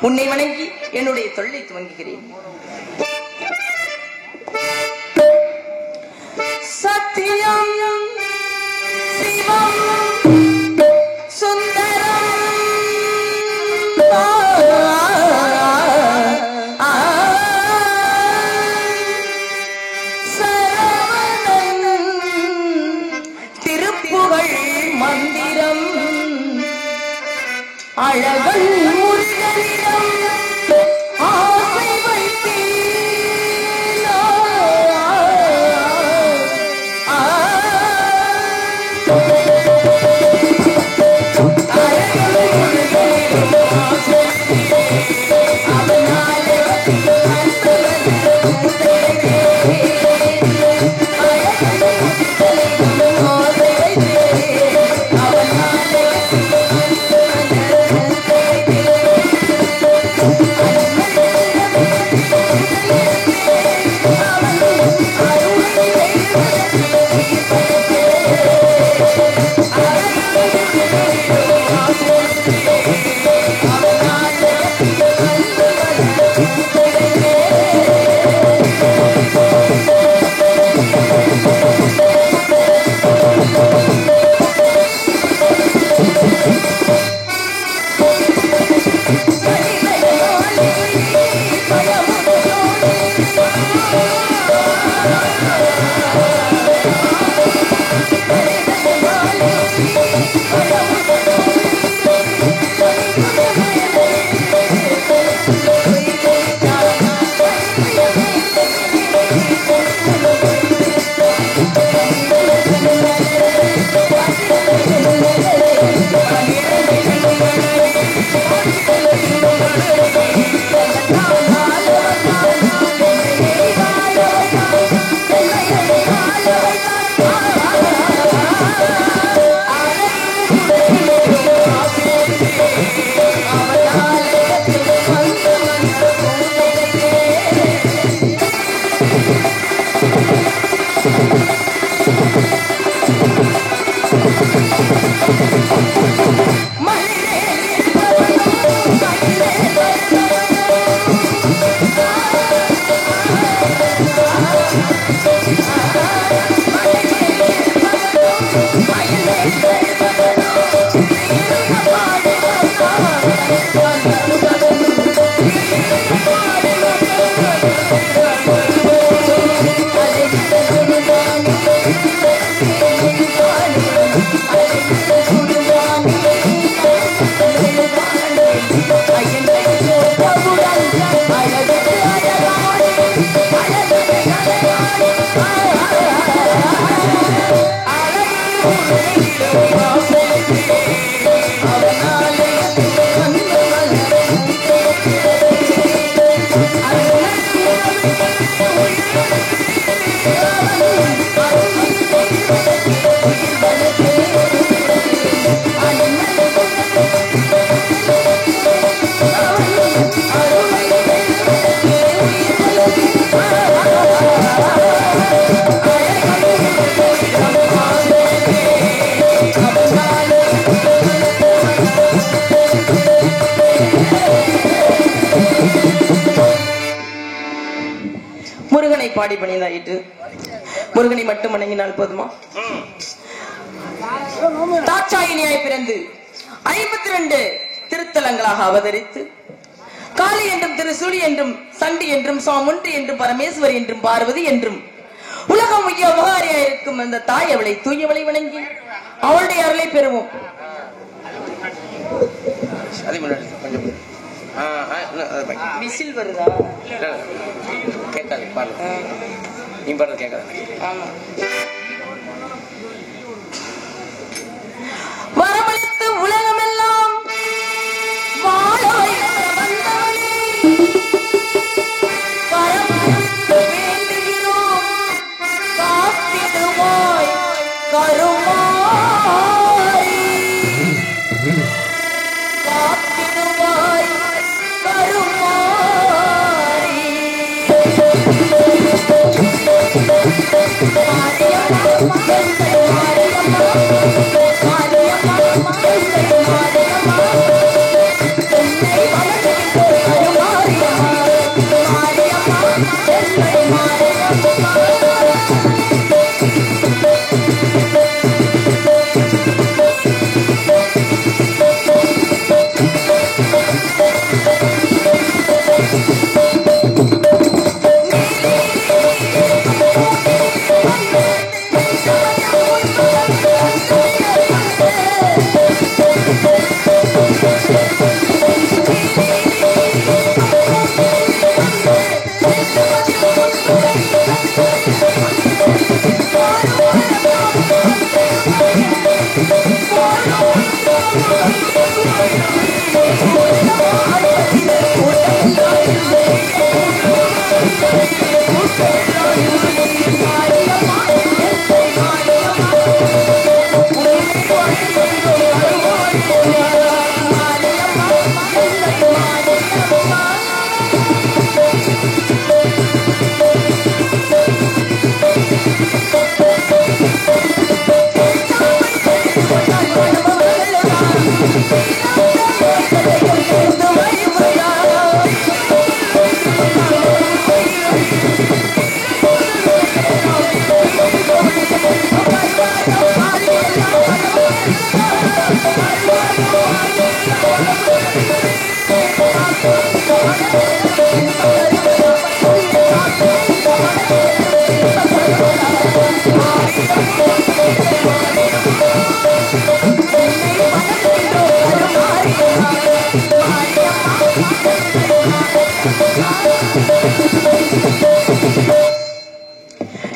உன்னை வணங்கி என்னுடைய தொழிலை துவங்குகிறேன். சத்தியம் சிவம் சுந்தரம் சரவணன் திருப்புகழ் மந்திரம் அழகன் முருகனிடம் ஆசை வைத்தேன். பாடி பணிந்தாயிட்டு முருகனை மட்டும் வணங்கினால் போதுமா? தாட்சாயினியாய் பிறந்து 52 திருத்தலங்களாக அவதரித்து காளி என்றும் திருசூலி என்றும் சண்டி என்றும் சாமுண்டி என்றும் பரமேஸ்வரி என்றும் பார்வதி என்றும் உலகம் உய்ய உபகாரியா இருக்கும் அந்த தாய் அவளை தூயவளை வணங்கி அவளுடைய அருளை பெறுவோம். விசில் வருதா? கேட்காது பாரு, நீ பாரு கேட்காது. ஆமா. வரமளித்து உலகமெல்லாம் வாழ வைக்க வந்தவனே, வரமளித்து வேண்டுகிறோம் காத்திடுவாய் கருமாரி, காத்திடுவாய் கருமாரி.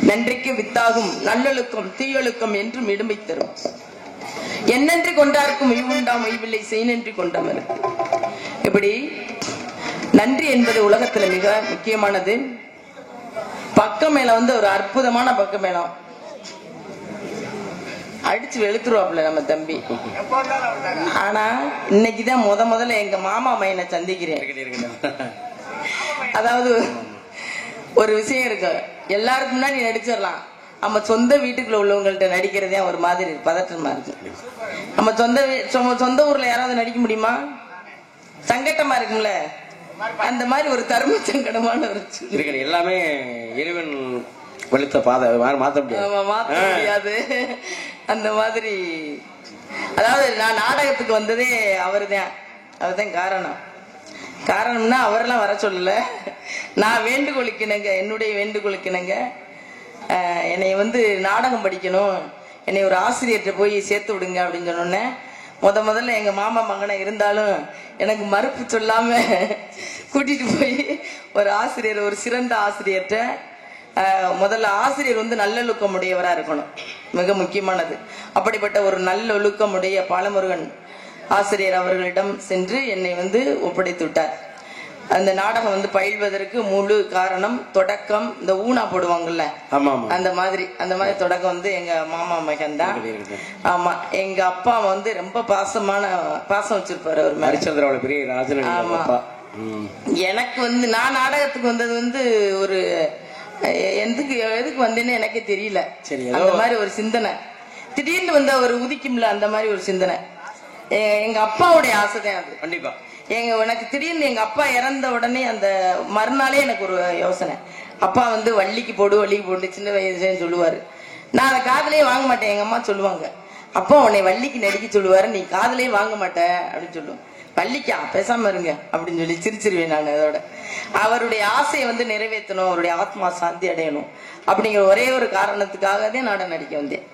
நன்றிக்கு வித்தாகும் நல்லொழுக்கம் தீயொழுக்கம் என்றும் இடும்பை தரும். என்னென்று கொண்டாருக்கும் உய்வுண்டாம் உய்வில்லை செய் நன்றி கொண்டவர். இப்படி நன்றி என்பது உலகத்துல மிக முக்கியமானது. பக்க மேல ஒரு அற்புதமான பக்க மேளம் அடிச்சு வெளுத்துருவாப்புல நம்ம தம்பி. ஆனா இன்னைக்குதான் முதல்ல எங்க மாமா மையனை சந்திக்கிறேன். அதாவது ஒரு விஷயம் இருக்கு, எல்லாருக்கும் முன்னாடி நடிச்சிடலாம், நம்ம சொந்த வீட்டுக்குள்ள உள்ளவங்கள்ட்ட நடிக்கிறதே ஒரு மாதிரி பதற்றமா இருக்கு. நம்ம சொந்த ஊர்ல யாராவது நடிக்க முடியுமா? சங்கட்டமா இருக்கும்ல. அந்த மாதிரி ஒரு தர்ம சங்கடமான ஒரு எல்லாமே இறைவன் வெளுத்த பாதை மாத்த முடியாது. அந்த மாதிரி அதாவது நான் நாடகத்துக்கு வந்ததே அவர்தான் காரணம்னா அவரெல்லாம் வர சொல்லல, நான் வேண்டுகோளுக்கினங்க, என்னுடைய வேண்டுகோளுக்கினங்க என்னை நாடகம் படிக்கணும், என்னை ஒரு ஆசிரியர்கிட்ட போய் சேர்த்து விடுங்க அப்படின்னு சொன்னோன்னே முதல்ல எங்க மாமா மகனை இருந்தாலும் எனக்கு மறுப்பு சொல்லாம கூட்டிட்டு போய் ஒரு ஆசிரியர், ஒரு சிறந்த ஆசிரியர்கிட்ட முதல்ல ஆசிரியர் நல்லொழுக்கம் உடையவரா இருக்கணும், மிக முக்கியமானது. அப்படிப்பட்ட ஒரு நல்லொழுக்கமுடைய பாலமுருகன் ஆசிரியர் அவர்களிடம் சென்று என்னை ஒப்படைத்து விட்டார். அந்த நாடகம் பயில்வதற்கு முழு காரணம் தொடக்கம் இந்த ஊனா போடுவாங்கல்ல, அந்த மாதிரி தொடக்கம் எங்க மாமா மகன் தான். ஆமா, எங்க அப்பா ரொம்ப பாசம் வச்சிருப்பாரு அவர் மேல. ஆமா, எனக்கு நான் நாடகத்துக்கு வந்தது ஒரு எதுக்கு வந்தேன்னு எனக்கே தெரியல. அந்த மாதிரி ஒரு சிந்தனை திடீர்னு ஒரு உதிக்கும்ல, அந்த மாதிரி ஒரு சிந்தனை எங்க அப்பாவுடைய ஆசைதான் அது. கண்டிப்பா எனக்கு திடீர்னு எங்க அப்பா இறந்த உடனே அந்த மறுநாளே எனக்கு ஒரு யோசனை, அப்பா வந்து வள்ளிக்கு போடு சின்ன வயசுன்னு சொல்லுவாரு. நான் அதை காதலே வாங்க மாட்டேன். எங்க அம்மா சொல்லுவாங்க, அப்பா உன்னை வள்ளிக்கு நடிக்க சொல்லுவாரு, நீ காதலே வாங்க மாட்ட அப்படின்னு சொல்லுவேன். வள்ளிக்கா பேசாம இருங்க அப்படின்னு சொல்லி சிரிச்சிருவேன் நான். அதோட அவருடைய ஆசையை வந்து நிறைவேற்றணும், அவருடைய ஆத்மா சாந்தி அடையணும் அப்படிங்கிற ஒரே ஒரு காரணத்துக்காக தான் நாடகம் நடிக்க வந்தேன்.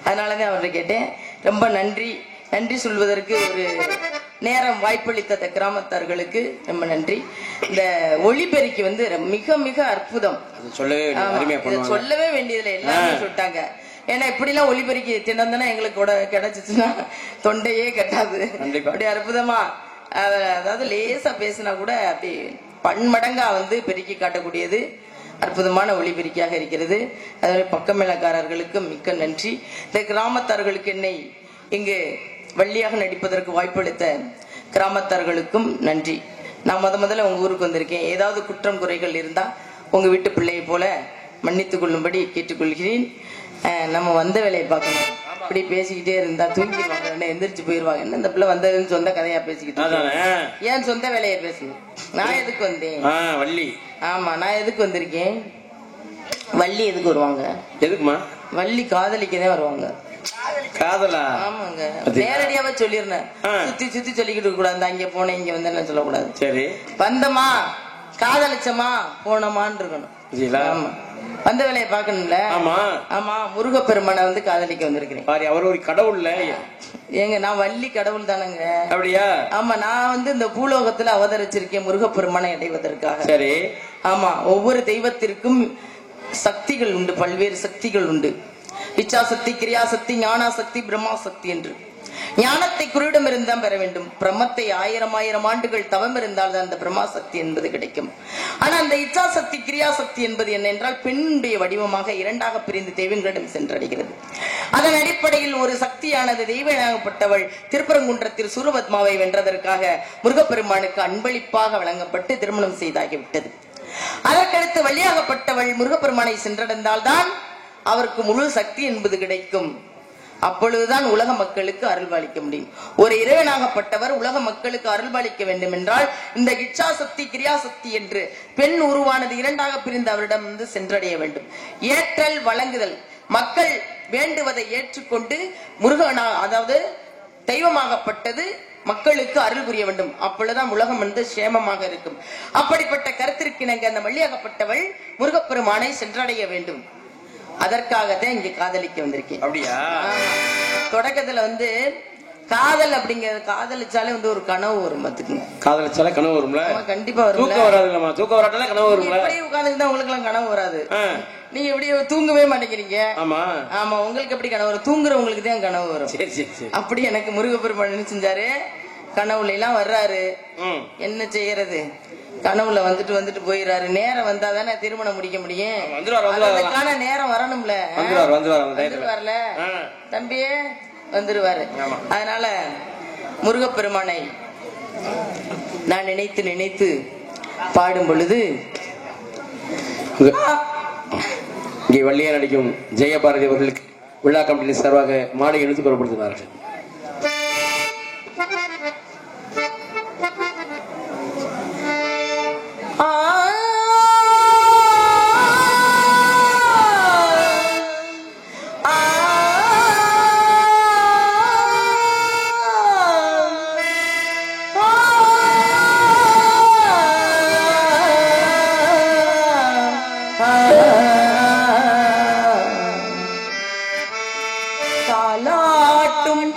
அதனாலதான் அவர்கிட்ட கேட்டேன். ரொம்ப நன்றி சொல்வதற்கு ஒரு நேரம் வாய்ப்பளித்த கிராமத்தார்களுக்கு ரொம்ப நன்றி. இந்த ஒளிபெருக்கி வந்து மிக மிக அற்புதம். சொல்லவே வேண்டியதுல எல்லாருமே சொல்லிட்டாங்க. ஏன்னா இப்படி எல்லாம் ஒளிபெருக்கி தினந்தனா எங்களுக்கு கூட கிடைச்சிச்சுன்னா தொண்டையே கட்டாது. அப்படி அற்புதமா அதாவது லேசா பேசினா கூட அப்படி பன்மடங்கா வந்து பெருக்கி காட்டக்கூடியது அற்புதமான ஒளிபெருக்கியாக இருக்கிறது. அதே பக்கமேளக்காரர்களுக்கு மிக்க நன்றி. இந்த கிராமத்தார்களுக்கு என்னை இங்கு வள்ளியாக நடிப்பதற்கு வாய்ப்பளித்த கிராமத்தார்களுக்கும் நன்றி. நான் முதல்ல உங்க ஊருக்கு வந்திருக்கேன். ஏதாவது குற்றம் குறைகள் இருந்தா உங்க வீட்டு பிள்ளையை போல மன்னித்துக் கொள்ளும்படி கேட்டுக்கொள்கிறேன். நம்ம வந்த வேலையை பார்க்கணும். இப்படி பேசிக்கிட்டே இருந்தா தூங்கிடுவாங்க, எந்திரிச்சு போயிருவாங்க. என்ன இந்த பிள்ளை வந்ததுன்னு சொந்த கதையா பேசிக்கிட்டு ஏன் சொந்த வேலையை பேசணும்? நான் எதுக்கு வந்தேன்? வள்ளி. ஆமா, நான் எதுக்கு வந்திருக்கேன்? வள்ளி எதுக்கு வருவாங்க? எதுக்குமா? வள்ளி காதலிக்கதான் வருவாங்க. காதலா? ஆமாங்க, நேரடியாவே சொல்லிருந்தேன். சுத்தி சொல்லிக்கிட்டு இருக்க கூடாது. அங்க போனேன் இங்க வந்தேன்னு சொல்லக்கூடாது. சரி, வந்தமா காதலிச்சமா போனமான்னு இருக்கணும். ஆமா, வந்த வேலையை பாக்கணும்ல. ஆமா ஆமா, முருகப்பெருமானை வந்து காதலிக்க வந்திருக்கிறேன். அவர் ஒரு கடவுள்ல ஏங்க, நான் வள்ளி கடவுள் தானங்க. அப்படியா? ஆமா, நான் வந்து இந்த பூலோகத்துல அவதரிச்சிருக்கேன் முருகப்பெருமானை அடைவதற்காக. சரி. ஆமா, ஒவ்வொரு தெய்வத்திற்கும் சக்திகள் உண்டு, பல்வேறு சக்திகள் உண்டு. இச்சாசக்தி, கிரியாசக்தி, ஞானாசக்தி, பிரம்மாசக்தி என்று. ஞானத்தை குருவிடம் இருந்தால் பெற வேண்டும். பிரம்மத்தை 1000 ஆண்டுகள் தவம் இருந்தால் தான் அந்த பிரம்மாசக்தி என்பது கிடைக்கும். ஆனா அந்த இச்சாசக்தி, கிரியாசக்தி என்பது என்ன என்றால் பெண்ணுடைய வடிவமாக 2ஆக பிரிந்து தெய்வங்களிடம் சென்றடைகிறது. அதன் அடிப்படையில் ஒரு சக்தியானது தெய்வமாகப்பட்டவள் திருப்பரங்குன்றத்தில் சூரபத்மாவை வென்றதற்காக முருகப்பெருமானுக்கு அன்பளிப்பாக வழங்கப்பட்டு திருமணம் செய்தாகிவிட்டது. அதற்கடுத்து வழியாகப்பட்டவள் முருகப்பெருமானை சென்றடைந்தால்தான் அவருக்கு முழு சக்தி என்பது கிடைக்கும். அப்பொழுதுதான் உலக மக்களுக்கு அருள்பாலிக்க முடியும். ஒரு இறைவனாகப்பட்டவர் உலக மக்களுக்கு அருள்பாலிக்க வேண்டும் என்றால் இந்த இச்சாசக்தி, கிரியாசக்தி என்று பெண் உருவானது 2ஆக பிரிந்து அவரிடம் வந்து சென்றடைய வேண்டும். ஏற்றல் வழங்குதல், மக்கள் வேண்டுவதை ஏற்றுக்கொண்டு முருகனா அதாவது தெய்வமாகப்பட்டது மக்களுக்கு அருள் புரிய வேண்டும். அப்பொழுதுதான் உலகம் வந்து சேமமாக இருக்கும். அப்படிப்பட்ட கருத்திற்கிணங்க அந்த வள்ளியாகப்பட்டவள் முருகப்பெருமானை சென்றடைய வேண்டும். அதற்காகத்தான் இங்க காதலிக்க வந்திருக்கேன். அப்படியா? தொடக்கத்துல வந்து காதல் அப்படிங்கறது காதலிச்சாலே வந்து ஒரு கனவு வரும். பாத்துக்குங்க, காதலிச்சாலே கனவு வரும்ல. கண்டிப்பா வரும். தூக்கம் வராதுல்லமா? தூக்கம் வராட்டால கனவு வரும்ல. இப்படியே உட்கார்ந்துட்டு உங்களுக்கு எல்லாம் கனவு வராது. நீங்க எப்படியே தூங்கவே மாட்டேங்கிறீங்க. ஆமா ஆமா, உங்களுக்கு எப்படி கனவு வரும்? தூங்குறவங்களுக்கு தான் கனவு வரும். சரி சரி. அப்படி எனக்கு முருகப்பெருமான் என்ன செஞ்சாரு, கனவுல எல்லாம் வர்றாரு. என்ன செய்யறது, கனவுல வந்துட்டு போயிடுறாரு. நேரம் வந்தாதானே திருமணம் முடிக்க முடியும். அதுக்கான நேரம் வரணும்ல. வந்துருவார்ல தம்பியே, வந்துருவாரு. அதனால முருகப்பெருமானை நான் நினைத்து பாடும் பொழுது இங்கே வள்ளியா நடிக்கும் ஜெயபாரதி அவர்களுக்கு விழா கமிட்டி சார்பாக மாலை எழுத்து கூறப்படுகிறார்கள். தாலாட்டும்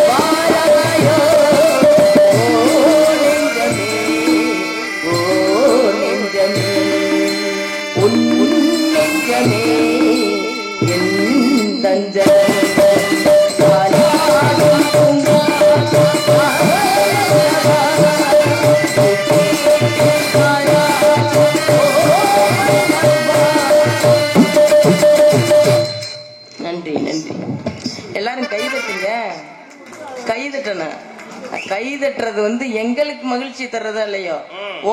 வாராயோ நெஞ்சமே நெஞ்சமே உன் நெஞ்சமே என் தஞ்சமே நன்றி நன்றி. எல்லாரும் கைதட்டுங்க. கைதட்டணும். கைதட்டுறது வந்து எங்களுக்கு மகிழ்ச்சி தர்றதா இல்லையோ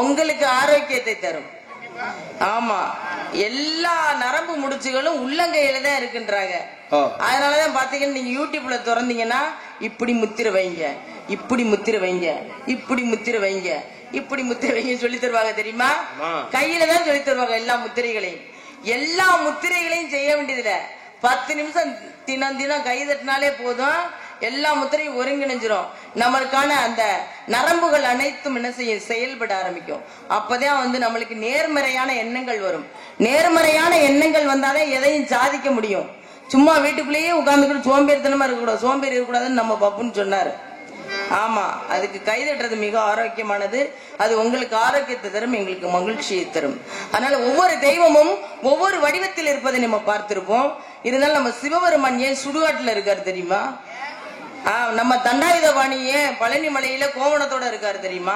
உங்களுக்கு ஆரோக்கியத்தை தரும். ஆமா, எல்லா நரம்பு முடிச்சுகளும் உள்ளங்கையில தான் இருக்குன்றாங்க. அதனாலதான் பாத்தீங்கன்னா நீங்க யூடியூப்ல திறந்தீங்கன்னா இப்படி முத்திர வைங்க, இப்படி முத்திர வைங்க, இப்படி முத்திர வைங்க, இப்படி முத்திர வைங்க சொல்லி தருவாங்க. தெரியுமா? கையில தான் சொல்லி தருவாங்க எல்லா முத்திரைகளையும். எல்லா முத்திரைகளையும் செய்ய வேண்டியதுல 10 நிமிஷம் தினம் தினம் கை தட்டினாலே போதும், எல்லா முத்திரையும் ஒருங்கிணைஞ்சிரும். நம்மளுக்கான அந்த நரம்புகள் அனைத்தும் என்ன செய்ய செயல்பட ஆரம்பிக்கும். அப்பதான் வந்து நம்மளுக்கு நேர்மறையான எண்ணங்கள் வரும். நேர்மறையான எண்ணங்கள் வந்தாதான் எதையும் சாதிக்க முடியும். சும்மா வீட்டுக்குள்ளேயே உட்கார்ந்துக்கிட்டு சோம்பேறித்தனமா இருக்கக்கூடாது. சோம்பேறி இருக்கக்கூடாதுன்னு நம்ம பப்புன்னு சொன்னாரு. ஆமா, அதுக்கு கைதட்டுறது மிக ஆரோக்கியமானது. அது உங்களுக்கு ஆரோக்கியத்தை தரும், எங்களுக்கு மகிழ்ச்சியை தரும். அதனால ஒவ்வொரு தெய்வமும் ஒவ்வொரு வடிவத்தில் இருப்பதை நம்ம பார்த்திருப்போம். இருந்தாலும் நம்ம சிவபெருமான் ஏன் சுடுகாட்டுல இருக்காரு தெரியுமா? நம்ம தண்டாயுதபாணி ஏன் பழனி மலையில கோவணத்தோட இருக்காரு தெரியுமா?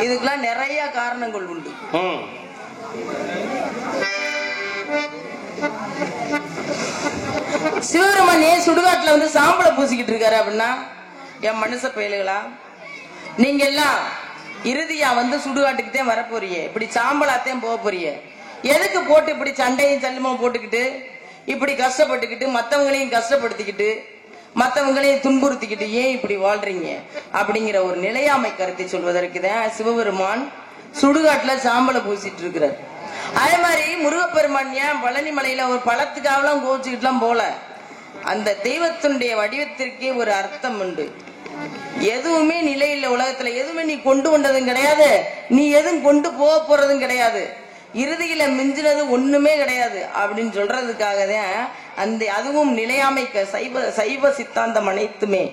இதுக்கெல்லாம் நிறைய காரணங்கள் உண்டு. சிவபெருமான் ஏன் சுடுகாட்டுல வந்து சாம்பலை பூசிக்கிட்டு இருக்காரு அப்படின்னா, என் மனுஷ பயலுகளா, நீங்க எல்லாம் இறுதியா வந்து சுடுகாட்டுக்கு தான் வரப்போறிய, இப்படி சாம்பலாத்தையும் போக போறிய. எதுக்கு போட்டு இப்படி சண்டையும் சல்லுமும் போட்டுக்கிட்டு இப்படி கஷ்டப்பட்டுக்கிட்டு மத்தவங்களையும் கஷ்டப்படுத்திக்கிட்டு மத்தவங்களையும் துன்புறுத்திக்கிட்டு ஏன் இப்படி வாழ்றீங்க அப்படிங்கிற ஒரு நிலையாமை கருத்தை சொல்வதற்கு தான் சிவபெருமான் சுடுகாட்டுல சாம்பலை பூசிட்டு இருக்கிறார். அதே மாதிரி முருகப்பெருமான் ஏன் பழனி மலையில ஒரு பழத்துக்காகலாம் கோச்சுக்கிட்டுலாம் போல. அந்த தெய்வத்தினுடைய வடிவத்திற்கே ஒரு அர்த்தம் உண்டு. எதுவுமே நிலை இல்ல உலகத்துல, எதுவுமே நீ கொண்டு வந்ததும் கிடையாது, நீ எதுவும் கொண்டு போக போறதும் கிடையாது, இறுதியில மிஞ்சினது ஒண்ணுமே கிடையாது அப்படின்னு சொல்றதுக்காக தான் அந்த அதுவும் நிலையாமை சைவ சித்தாந்தம் அனைத்துமே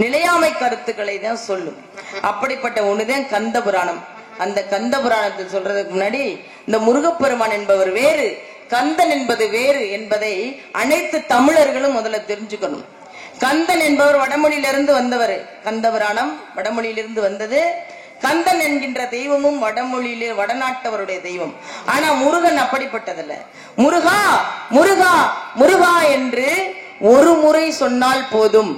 நிலையாமை கருத்துக்களை தான் சொல்லும். அப்படிப்பட்ட ஒண்ணுதான் கந்த புராணம். அந்த கந்த புராணத்தை சொல்றதுக்கு முன்னாடி இந்த முருகப்பெருமான் என்பவர் வேறு, கந்தன் என்பது வேறு என்பதை அனைத்து தமிழர்களும் முதல்ல தெரிஞ்சுக்கணும். கந்தன் என்பவர் வடமொழியிலிருந்து வந்தவர். கந்த புராணம் வடமொழியிலிருந்து வந்தது. கந்தன் என்கின்ற தெய்வமும் வடமொழியிலே வடநாட்டவருடைய தெய்வம். ஆனா முருகன் அப்படிப்பட்டதல்ல. முருகா முருகா முருகா என்று ஒரு முறை சொன்னால் போதும்,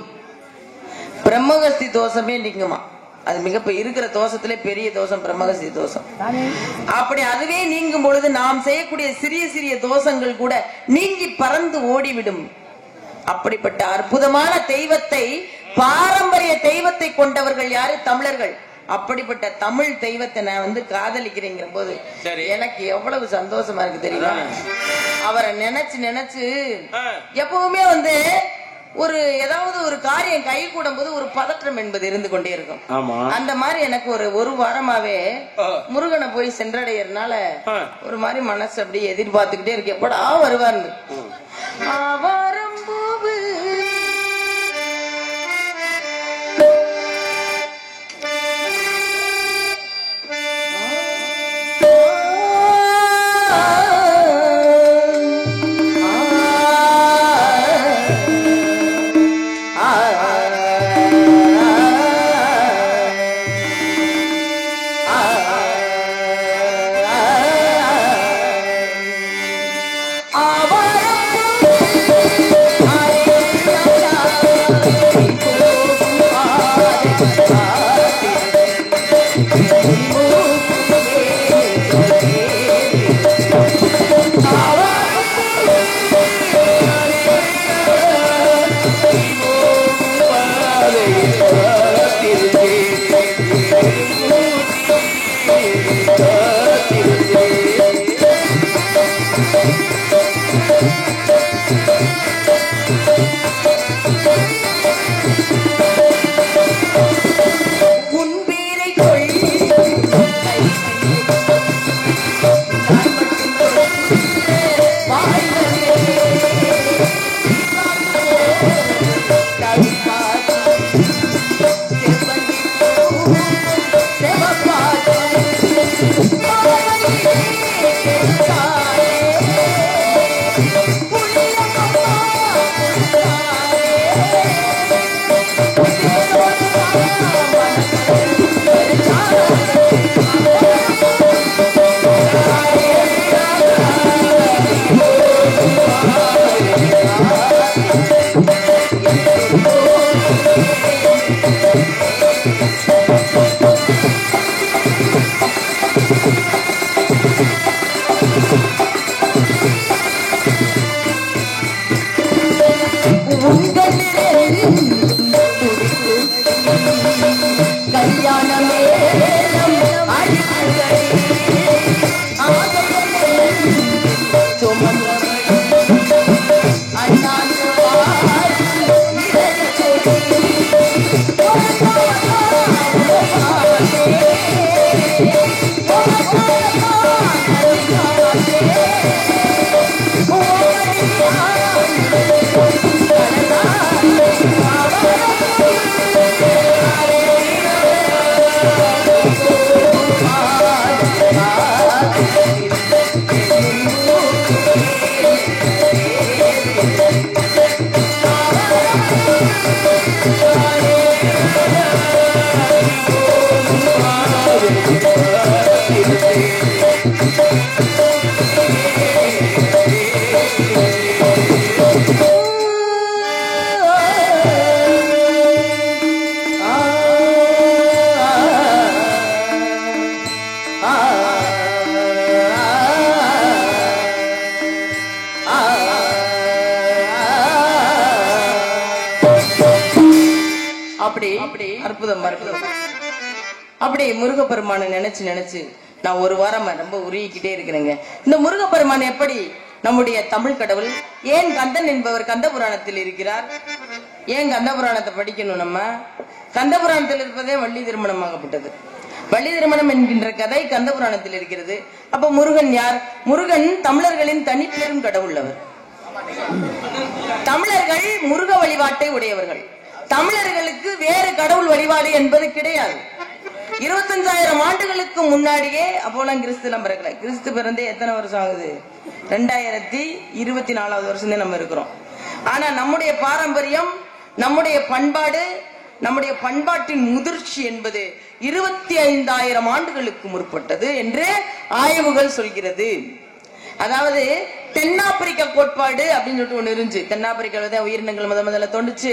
பிரம்மகஸ்தி தோஷமே நீங்குமா. அது மிக இருக்கிற தோஷத்திலே பெரிய தோஷம் பிரம்மகஸ்தி தோஷம். அப்படி அதுவே நீங்கும் பொழுது நாம் செய்யக்கூடிய சிறிய சிறிய தோஷங்கள் கூட நீங்கி பறந்து ஓடிவிடும். அப்படிப்பட்ட அற்புதமான தெய்வத்தை, பாரம்பரிய தெய்வத்தை கொண்டவர்கள் யாரு? தமிழர்கள். அப்படிப்பட்ட தமிழ் தெய்வத்தை நான் வந்து காதலிக்கிறேங்கிற போது எனக்கு எவ்வளவு சந்தோஷமா இருக்கு தெரியுமா? அவரை நினைச்சு நினைச்சு எப்பவுமே வந்து ஒரு ஏதாவது ஒரு காரியம் கை கூடும் போது ஒரு பதற்றம் என்பது இருந்து கொண்டே இருக்கும். அந்த மாதிரி எனக்கு ஒரு வாரமாவே முருகனை போய் சென்றடையறதுனால ஒரு மாதிரி மனசு அப்படியே எதிர்பார்த்துக்கிட்டே இருக்கு, எப்படா வருவார்னு. ஆவாரம்பூவு கல்யாணமே அப்படி அற்புதம் அப்படி முருகப்பெருமானை நினைச்சு நான் ஒரு வாரம் ரொம்ப உருகிக்கிட்டே இருக்கிறேங்க. இந்த முருகப்பெருமான் எப்படி நம்முடைய தமிழ் கடவுள்? ஏன் கந்தன் என்பவர் கந்த புராணத்தில் இருக்கிறார்? ஏன் கந்த புராணத்தை படிக்கணும்? நம்ம கந்த புராணத்தில் இருப்பதே வள்ளி திருமணமாகப்பட்டது. வள்ளி திருமணம் என்கின்ற கதை கந்த புராணத்தில் இருக்கிறது. அப்ப முருகன் யார்? முருகன் தமிழர்களின் தனிப்பெரும் கடவுள். அவர் தமிழர்கள் முருக வழிபாட்டை உடையவர்கள். தமிழர்களுக்கு வேறு கடவுள் வழிபாடு என்பது கிடையாது. 25,000 ஆண்டுகளுக்கு முன்னாடியே அப்போலாம் கிறிஸ்து பிறக்கல. கிறிஸ்து பிறந்தே எத்தனை வருஷம் ஆகுது? 2024வது வருஷம் தான் நம்ம இருக்கிறோம். ஆனா நம்முடைய பாரம்பரியம், நம்முடைய பண்பாடு, நம்முடைய பண்பாட்டின் முதிர்ச்சி என்பது 25,000 ஆண்டுகளுக்கு முற்பட்டது என்று ஆய்வுகள் சொல்கிறது. அதாவது தென்னாப்பிரிக்கா கோட்பாடு அப்படின்னு சொல்லிட்டு ஒண்ணு இருந்துச்சு. தென்னாப்பிரிக்கால உயிரினங்கள் முதல்ல தோண்டுச்சு.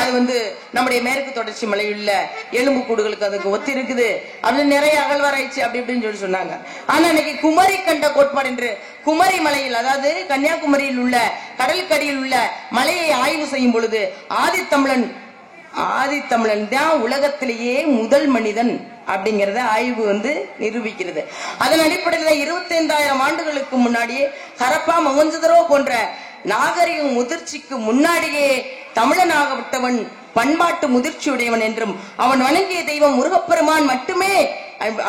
அது நம்முடைய மேற்கு தொடர்ச்சி மலையுள்ள எலும்பு கூடுகளுக்கு அதுக்கு ஒத்தி இருக்குது. அது நிறைய அகழ்வாராய்ச்சி அப்படி இப்படின்னு சொல்லி சொன்னாங்க. ஆனா இன்னைக்கு குமரி கண்ட கோட்பாடு என்று குமரி மலையில், அதாவது கன்னியாகுமரியில் உள்ள கடலுக்கடியில் உள்ள மலையை ஆய்வு செய்யும் பொழுது ஆதித்தமிழன் தான் உலகத்திலேயே முதல் மனிதன் அப்படிங்கறத ஆய்வு நிரூபிக்கிறது. அதன் அடிப்படையில் 25,000 ஆண்டுகளுக்கு முன்னாடியே ஹரப்பா, மொஹஞ்சதரோ போன்ற நாகரிக முதிர்ச்சிக்கு முன்னாடியே தமிழனாகப்பட்டவன் பண்பாட்டு முதிர்ச்சியுடையவன் என்றும் அவன் வணங்கிய தெய்வம் முருகப்பெருமான் மட்டுமே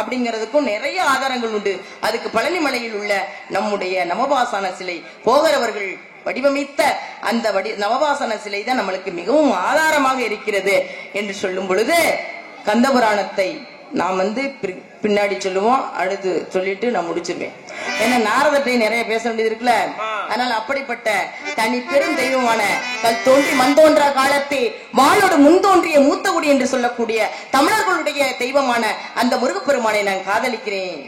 அப்படிங்கிறதுக்கும் நிறைய ஆதாரங்கள் உண்டு. அதுக்கு பழனி மலையில் உள்ள நம்முடைய நவபாசான சிலை போகிறவர்கள் வடிவமைத்த அந்த நவபாசன சிலை தான் நம்மளுக்கு மிகவும் ஆதாரமாக இருக்கிறது என்று சொல்லும் பொழுது கந்தபுராணத்தை நாம் பின்னாடி சொல்லுவோம். அடுத்து சொல்லிட்டு நான் முடிச்சிருவேன். ஏன்னா நாரதத்தை நிறைய பேச வேண்டியது இருக்குல்ல. அதனால அப்படிப்பட்ட தனி பெரும் தெய்வமான கல் தோன்றி மண் தோன்றா காலத்தை வாளோடு முன் தோன்றிய மூத்தகுடி என்று சொல்லக்கூடிய தமிழர்களுடைய தெய்வமான அந்த முருகப்பெருமானை நான் காதலிக்கிறேன்.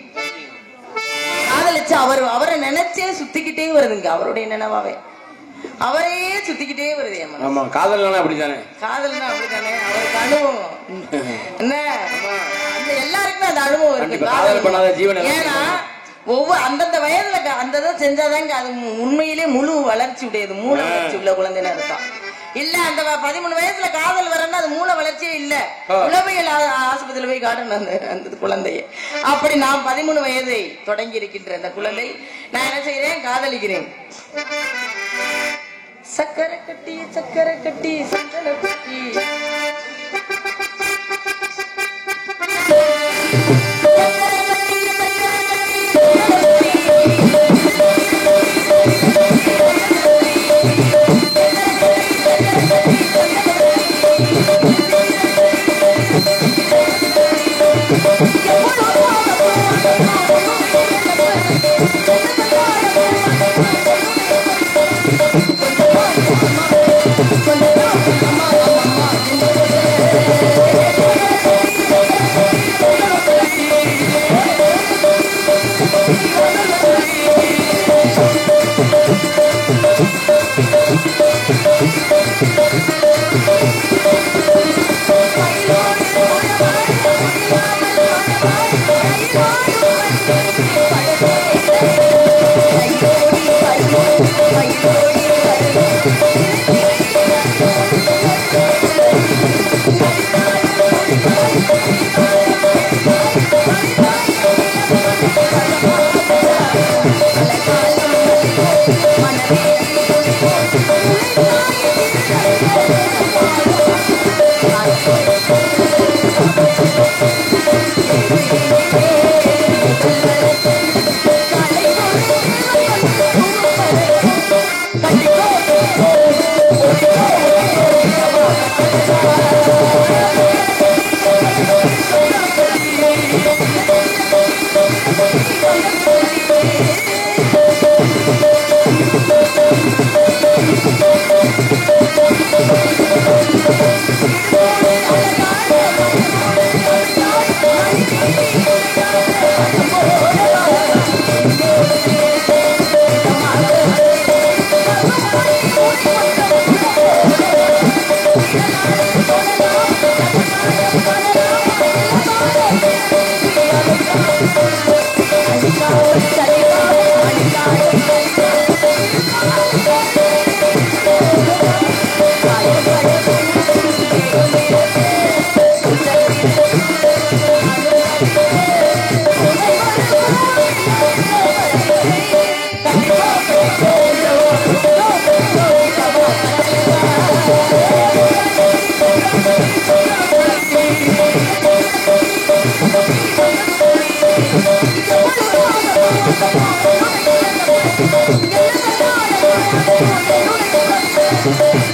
காதலிச்சு அவரை நினைச்சே சுத்திக்கிட்டே வருதுங்க. அவருடைய நினைவாவே அவரையே சுத்திக்கிட்டே வருது. காதல்னா அப்படித்தானே, காதல்னா அப்படித்தானே. அவருக்கு அனுபவம் என்ன, எல்லாருக்குமே அந்த அனுபவம் இருக்கு. ஏன்னா ஒவ்வொரு அந்தந்த வயதுல அந்த செஞ்சாதாங்க அது உண்மையிலே முழு வளர்ச்சி உடையது, மூல வளர்ச்சி உள்ள குழந்தைன்னு அர்த்தம். இல்ல அந்த 13 வயசுல காதல் வரன்னா அது மூல வளர்ச்சியே இல்ல. உளவியல் ஆஸ்பத்திரியில போய் காட்டணும் அந்த குழந்தைய. அப்படி நான் 13 வயதை தொடங்கி இருக்கின்ற அந்த குழந்தை நான் என்ன செய்யறேன்? காதலிக்கிறேன். சக்கரை கட்டி சக்கரை கட்டி சக்கரை கட்டி கொஞ்சம்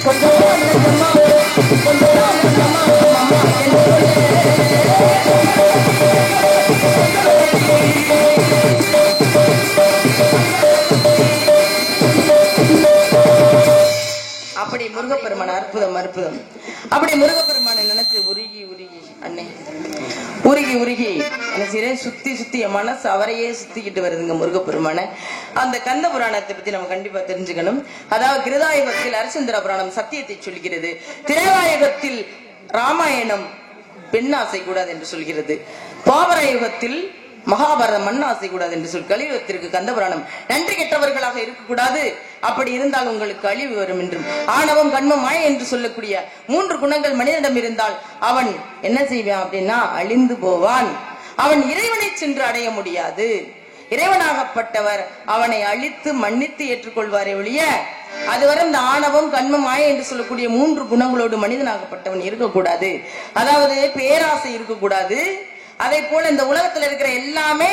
அப்படி முருகப்பெருமான அற்புதம் அற்புதம். அப்படி முருகப்பெருமானை நினைச்சு உருகி உருகி அண்ணே உருகி உருகி என்ன செய்யறேன், சுத்தி சுத்தி என் மனசு அவரையே சுத்திக்கிட்டு வருதுங்க முருகப்பெருமான. அந்த கந்த புராணத்தை பத்தி நம்ம கண்டிப்பா தெரிஞ்சுக்கணும். அதாவது கிருதாயுகத்தில் அரிச்சந்திர புராணம் சத்தியத்தை சொல்கிறது. திரேதாயுகத்தில் ராமாயணம் பெண்ணாசை கூடாது என்று சொல்கிறது. பாவர யுகத்தில் மகாபாரதம் மண்ணாசை கூடாது என்று சொல். கலியுகத்திற்கு கந்தபுராணம் நன்றி கெட்டவர்களாக இருக்கக்கூடாது, அப்படி இருந்தால் உங்களுக்கு அழிவு வரும் என்றும், ஆணவம் கண்மம் மாயை என்று சொல்லக்கூடிய 3 குணங்கள் மனிதனிடம் இருந்தால் அவன் என்ன செய்வான் அப்படின்னா அழிந்து போவான். அவன் இறைவனை சென்று அடைய முடியாது. இறைவனாகப்பட்டவர் அவனை அழித்து மன்னித்து ஏற்றுக்கொள்வாரே ஒழிய அதுவரை இந்த ஆணவம் கண்மம் மாயை என்று சொல்லக்கூடிய 3 குணங்களோடு மனிதனாகப்பட்டவன் இருக்கக்கூடாது. அதாவது பேராசை இருக்கக்கூடாது. அதே போல இந்த உலகத்துல இருக்கிற எல்லாமே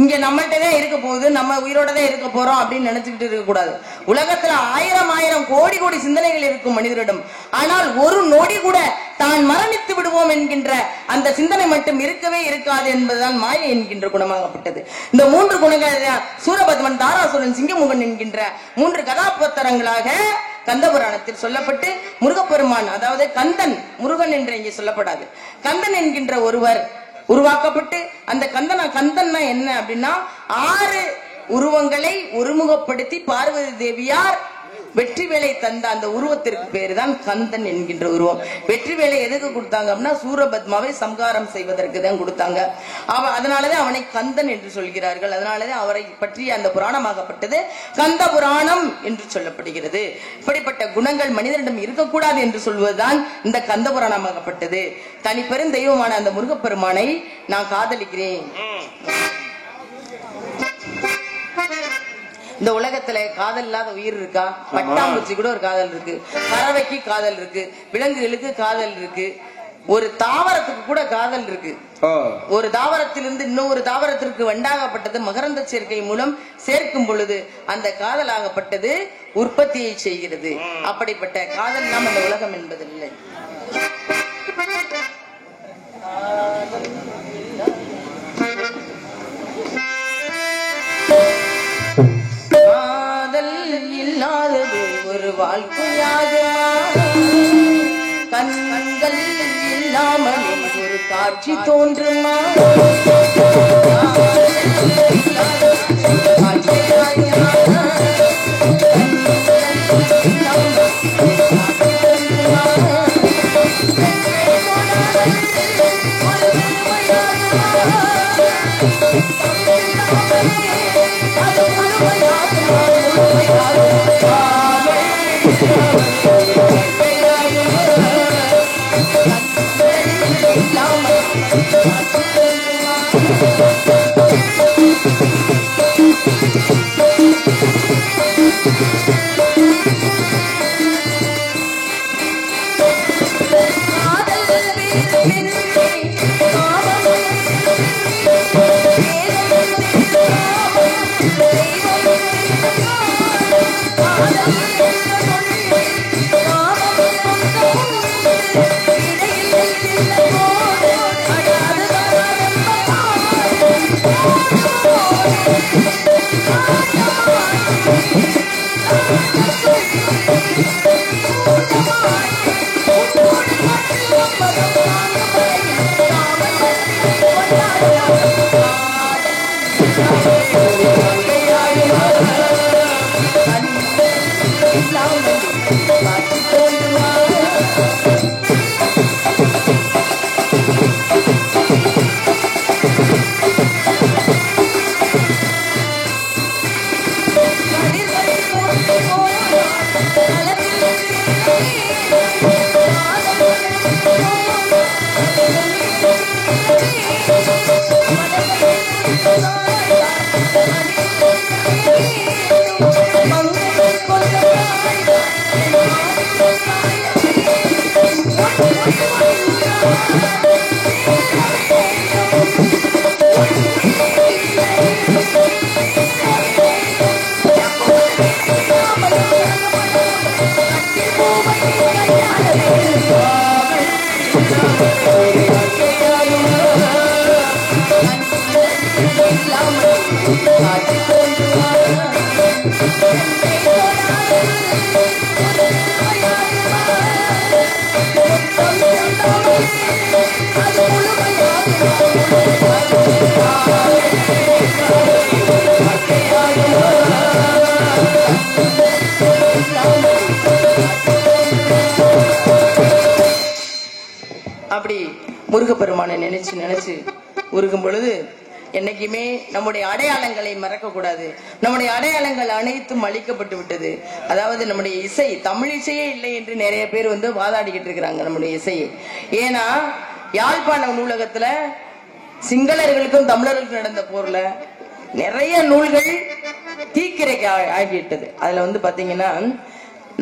இங்க நம்மள்டதான் இருக்க போகுது, நம்ம உயிரோட தான் இருக்க போறோம் அப்படின்னு நினைச்சுக்கிட்டு இருக்க கூடாது. உலகத்துல ஆயிரம் கோடி கோடி சிந்தனைகள் இருக்கும் மனிதரிடம். ஆனால் ஒரு நொடி கூட தான் மரணித்து விடுவோம் என்கின்ற அந்த சிந்தனை மட்டும் இருக்கவே இருக்காது என்பதுதான் மாயை என்கின்ற குணமாகப்பட்டது. இந்த 3 குணங்கள் சூரபத்மன், தாராசுரன், சிங்கமுகன் என்கின்ற 3 கதாபாத்திரங்களாக கந்தபுராணத்தில் சொல்லப்பட்டு முருகப்பெருமான், அதாவது கந்தன், முருகன் என்று இங்கே சொல்லப்படாது, கந்தன் என்கின்ற ஒருவர் உருவாக்கப்பட்டு அந்த கந்தன் என்ன அப்படின்னா 6 உருவங்களை ஒருமுகப்படுத்தி பார்வதி தேவியார் வெற்றி வேலை தந்த அந்த உருவத்திற்கு பேருதான் கந்தன் என்கின்ற உருவம். வெற்றி வேலை எதுக்கு கொடுத்தாங்க அப்படின்னா சூரபத்மாவை சம்காரம் செய்வதற்கு தான் கொடுத்தாங்க. அதனாலதான் அவனை கந்தன் என்று சொல்கிறார்கள். அதனாலதான் அவரை பற்றிய அந்த புராணமாகப்பட்டது கந்த புராணம் என்று சொல்லப்படுகிறது. இப்படிப்பட்ட குணங்கள் மனிதனிடம் இருக்கக்கூடாது என்று சொல்வதுதான் இந்த கந்த புராணமாகப்பட்டது. தனிப்பெரும் தெய்வமான அந்த முருகப்பெருமானை நான் காதலிக்கிறேன். இந்த உலகத்துல காதல் இல்லாத உயிர் இருக்கா? பட்டாம்பூச்சி கூட ஒரு காதல் இருக்கு, பறவைக்கு காதல் இருக்கு, விலங்குகளுக்கு காதல் இருக்கு, ஒரு தாவரத்துக்கு கூட காதல் இருக்கு. ஒரு தாவரத்திலிருந்து இன்னொரு தாவரத்திற்கு வண்டாகப்பட்டது மகரந்த சேர்க்கை மூலம் சேர்க்கும் பொழுது அந்த காதலாகப்பட்டது உற்பத்தியை செய்கிறது. அப்படிப்பட்ட காதல் இல்லாம அந்த உலகம் என்பதில்லை. காதல் இல்லாதது ஒரு வாழ்க்கையாகுமா? கண்கள் இல்லாமல் ஒரு காட்சி தோன்றுமா? அப்படி முருகப்பெருமானை நினைச்சு நினைச்சு உருகும் பொழுது என்னைக்குமே நம்முடைய அடையாளங்களை மறக்க கூடாது. நம்முடைய அடையாளங்கள் அனைத்தும் அழிக்கப்பட்டு விட்டது. அதாவது நம்முடைய இசை, தமிழ் இசையே இல்லை என்று நிறைய பேர் வாதாடிக்கிட்டு இருக்கிறாங்க நம்முடைய இசையை. ஏன்னா யாழ்ப்பாண நூலகத்துல சிங்களர்களுக்கும் தமிழர்களுக்கும் நடந்த போர்ல நிறைய நூல்கள் தீக்கிரைக்கு ஆகிவிட்டது. அதுல பாத்தீங்கன்னா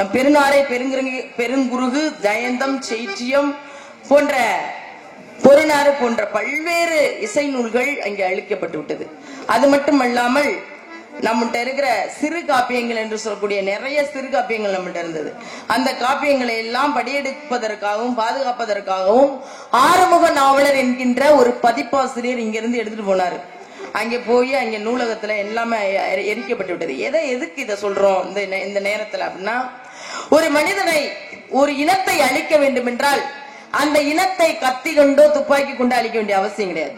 நம் பெருநாரை பெருங்குருகு ஜெயந்தம் செய்தியம் போன்ற பொருநாறு போன்ற பல்வேறு இசை நூல்கள் அங்கே அழிக்கப்பட்டு விட்டது. அது மட்டுமல்லாமல் நம்மகிட்ட இருக்கிற சிறு காப்பியங்கள் என்று சொல்லக்கூடிய நிறைய சிறு காப்பியங்கள் நம்மகிட்ட இருந்தது. அந்த காப்பியங்களை எல்லாம் படியெடுப்பதற்காகவும் பாதுகாப்பதற்காகவும் ஆறுமுக நாவலர் என்கின்ற ஒரு பதிப்பாசிரியர் இங்கிருந்து எடுத்துட்டு போனாரு. அங்கே போய் அங்க நூலகத்துல எல்லாமே எரிக்கப்பட்டு விட்டது. எதுக்கு இதை சொல்றோம் இந்த நேரத்துல அப்படின்னா, ஒரு மனிதனை ஒரு இனத்தை அழிக்க வேண்டும் என்றால் அந்த இனத்தை கத்தி கொண்டோ துப்பாக்கி கொண்டோ அழிக்க வேண்டிய அவசியம் கிடையாது.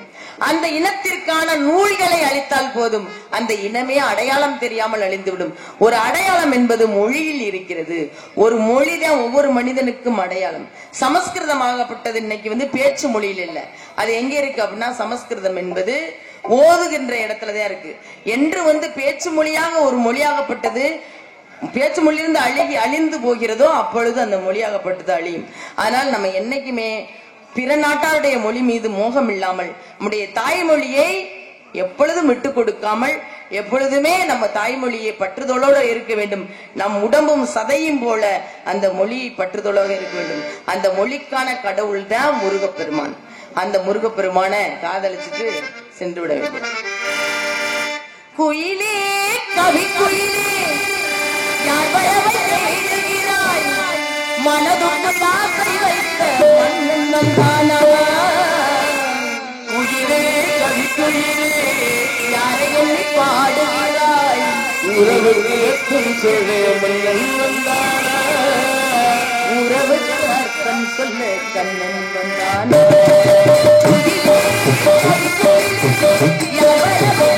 அந்த இனத்திற்கான நூல்களை அழித்தால் போதும். அந்த இனமே அடையாளம் தெரியாமல் அழிந்துவிடும். ஒரு அடையாளம் என்பது மொழியில் இருக்கிறது. ஒரு மொழிதான் ஒவ்வொரு மனிதனுக்கும் அடையாளம். சமஸ்கிருதமாகப்பட்டது இன்னைக்கு பேச்சு மொழியில் இல்ல. அது எங்க இருக்கு அப்படின்னா, சமஸ்கிருதம் என்பது ஓதுகின்ற இடத்துலதான் இருக்கு. என்று பேச்சு மொழியாக ஒரு மொழியாகப்பட்டது பேச்சு மொழியிலிருந்து அழிந்து போகிறதோ அப்பொழுது அந்த மொழியாகப்பட்டது அழியும். ஆனால் நம்ம என்னைக்குமே பிற நாட்டாருடைய மொழி மீது மோகம் இல்லாமல் நம்முடைய தாய்மொழியை எப்பொழுதும் விட்டு கொடுக்காமல் எப்பொழுதுமே நம்ம தாய்மொழியை பற்றுதலோடு இருக்க வேண்டும். நம் உடம்பும் சதையும் போல அந்த மொழியை பற்றுதலோடு இருக்க வேண்டும். அந்த மொழிக்கான கடவுள் தான் முருகப்பெருமான். அந்த முருகப்பெருமான காதலிச்சுட்டு சென்று விட வேண்டும். குயிலே கவி குயிலே யார் வரவை எழுகிறாய், மனதுக்குள் ஆசை வைத்த மன்னன் தானவா. குயிலே கவி குயிலே யாரை எண்ணி பாடுகிறாய், உறவுக்கு அர்த்தம் சொல்ல மன்னன் வந்தானா, உறவுக்கு அர்த்தம் சொல்ல கண்ணன் வந்தானா. குயிலே கவி குயிலே யார் வரவை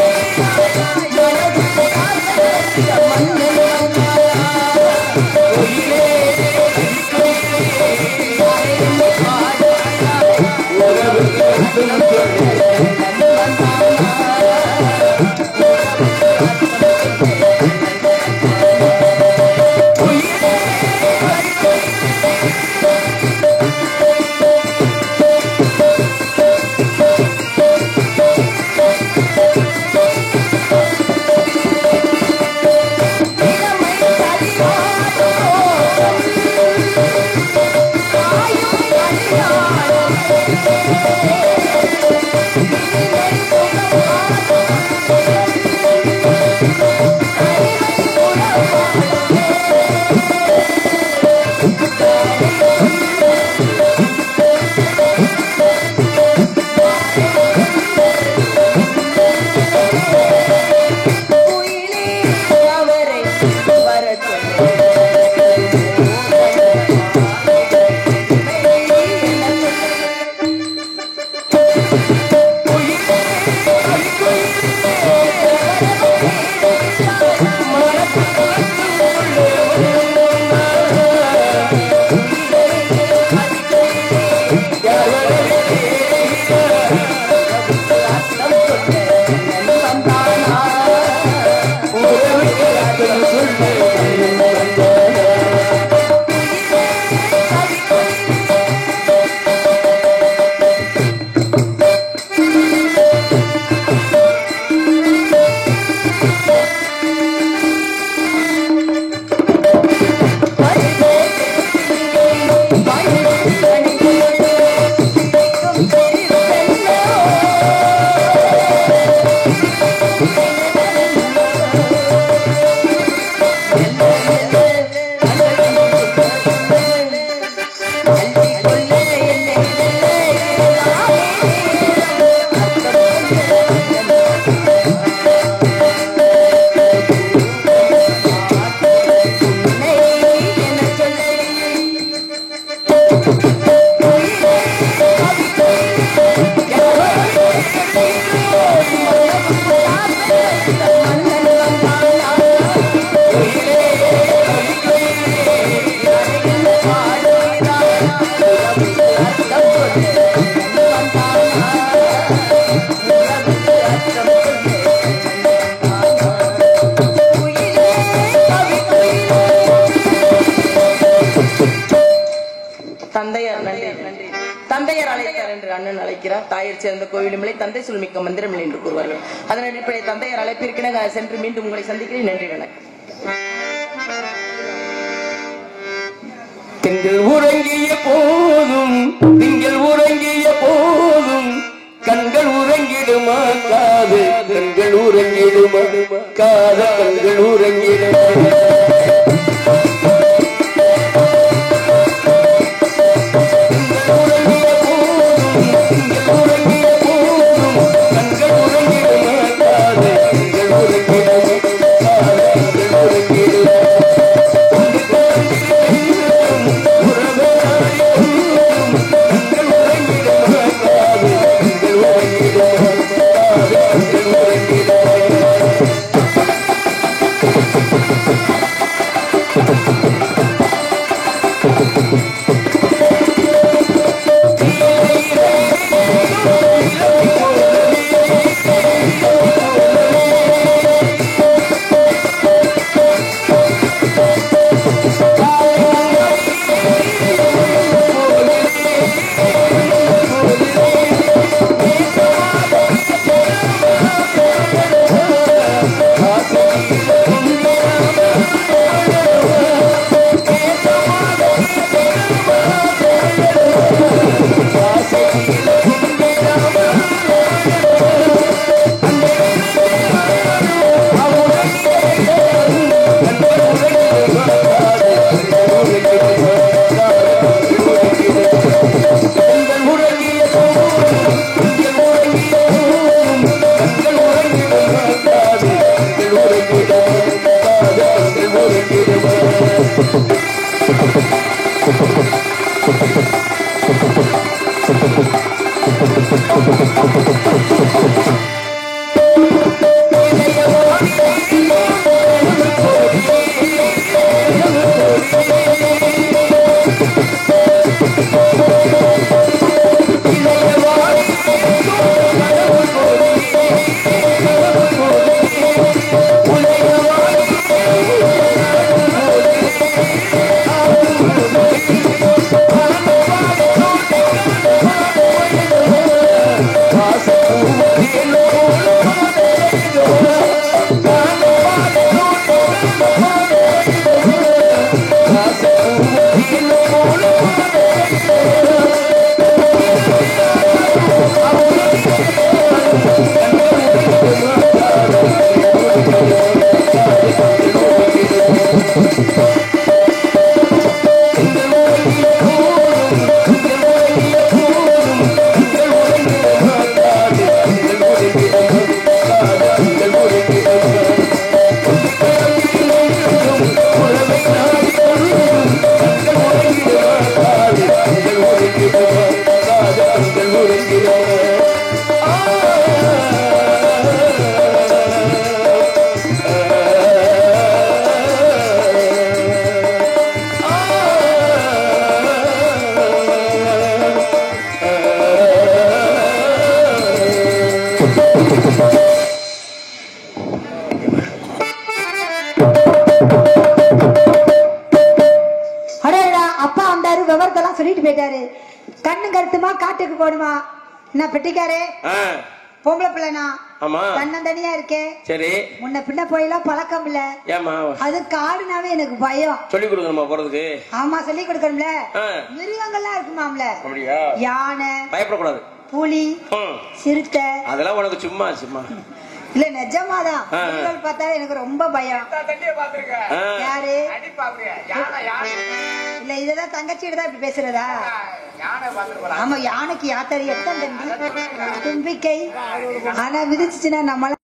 எழுகிறாய், மனதுக்குள் ஆசை வைத்த மன்னன் தந்தையார் நன்றி நன்றி. தந்தையர் அழைத்தார் என்று அண்ணன் அழைக்கிறார். தாயர் சேர்ந்த கோவிலுமில்லை, தந்தை சொல்மிக்க மந்திரமில்லை என்று கூறுவார்கள். அதன் அடிப்படையில் தந்தையர் அழைப்பிற்கின சென்று மீண்டும் உங்களை சந்திக்கிறேன். நன்றி வணக்கம். திங்கள் உறங்கிய போதும் திங்கள் உறங்கிய போதும் கண்கள் உறங்கிடுமா காது கண்கள் உறங்கிடுமா காத கண்கள் உறங்கிடுமா சொல்லிட்டு போயிட்டாரு. கண்ணு கருத்துமா காட்டுக்கு போடுமா என்ன பெட்டிக்காரே பொம்பளை பிள்ளைனா தன்னந்தனியா இருக்கேன். சரி முன்ன பின்ன போயெல்லாம் பழக்கம் இல்ல. அது காடுனாவே எனக்கு பயம். சொல்லி கொடுக்கணுமா போறதுக்கு? ஆமா சொல்லி கொடுக்கணும்ல. மிருகங்கள்லாம் இருக்குமாம்ல, யானை பயப்படக்கூடாது, புலி சிறுத்தை அதெல்லாம் உனக்கு சும்மா சும்மா இல்ல நிஜமாதான். பார்த்தா எனக்கு ரொம்ப பயம். யாரு இல்ல இதெல்லாம் தங்கச்சிட்டு தான் இப்படி பேசுறதா? ஆமா யானைக்கு யாத்தரி எத்தனை தும்பிக்கை ஆனா விதிச்சுச்சுன்னா நம்மள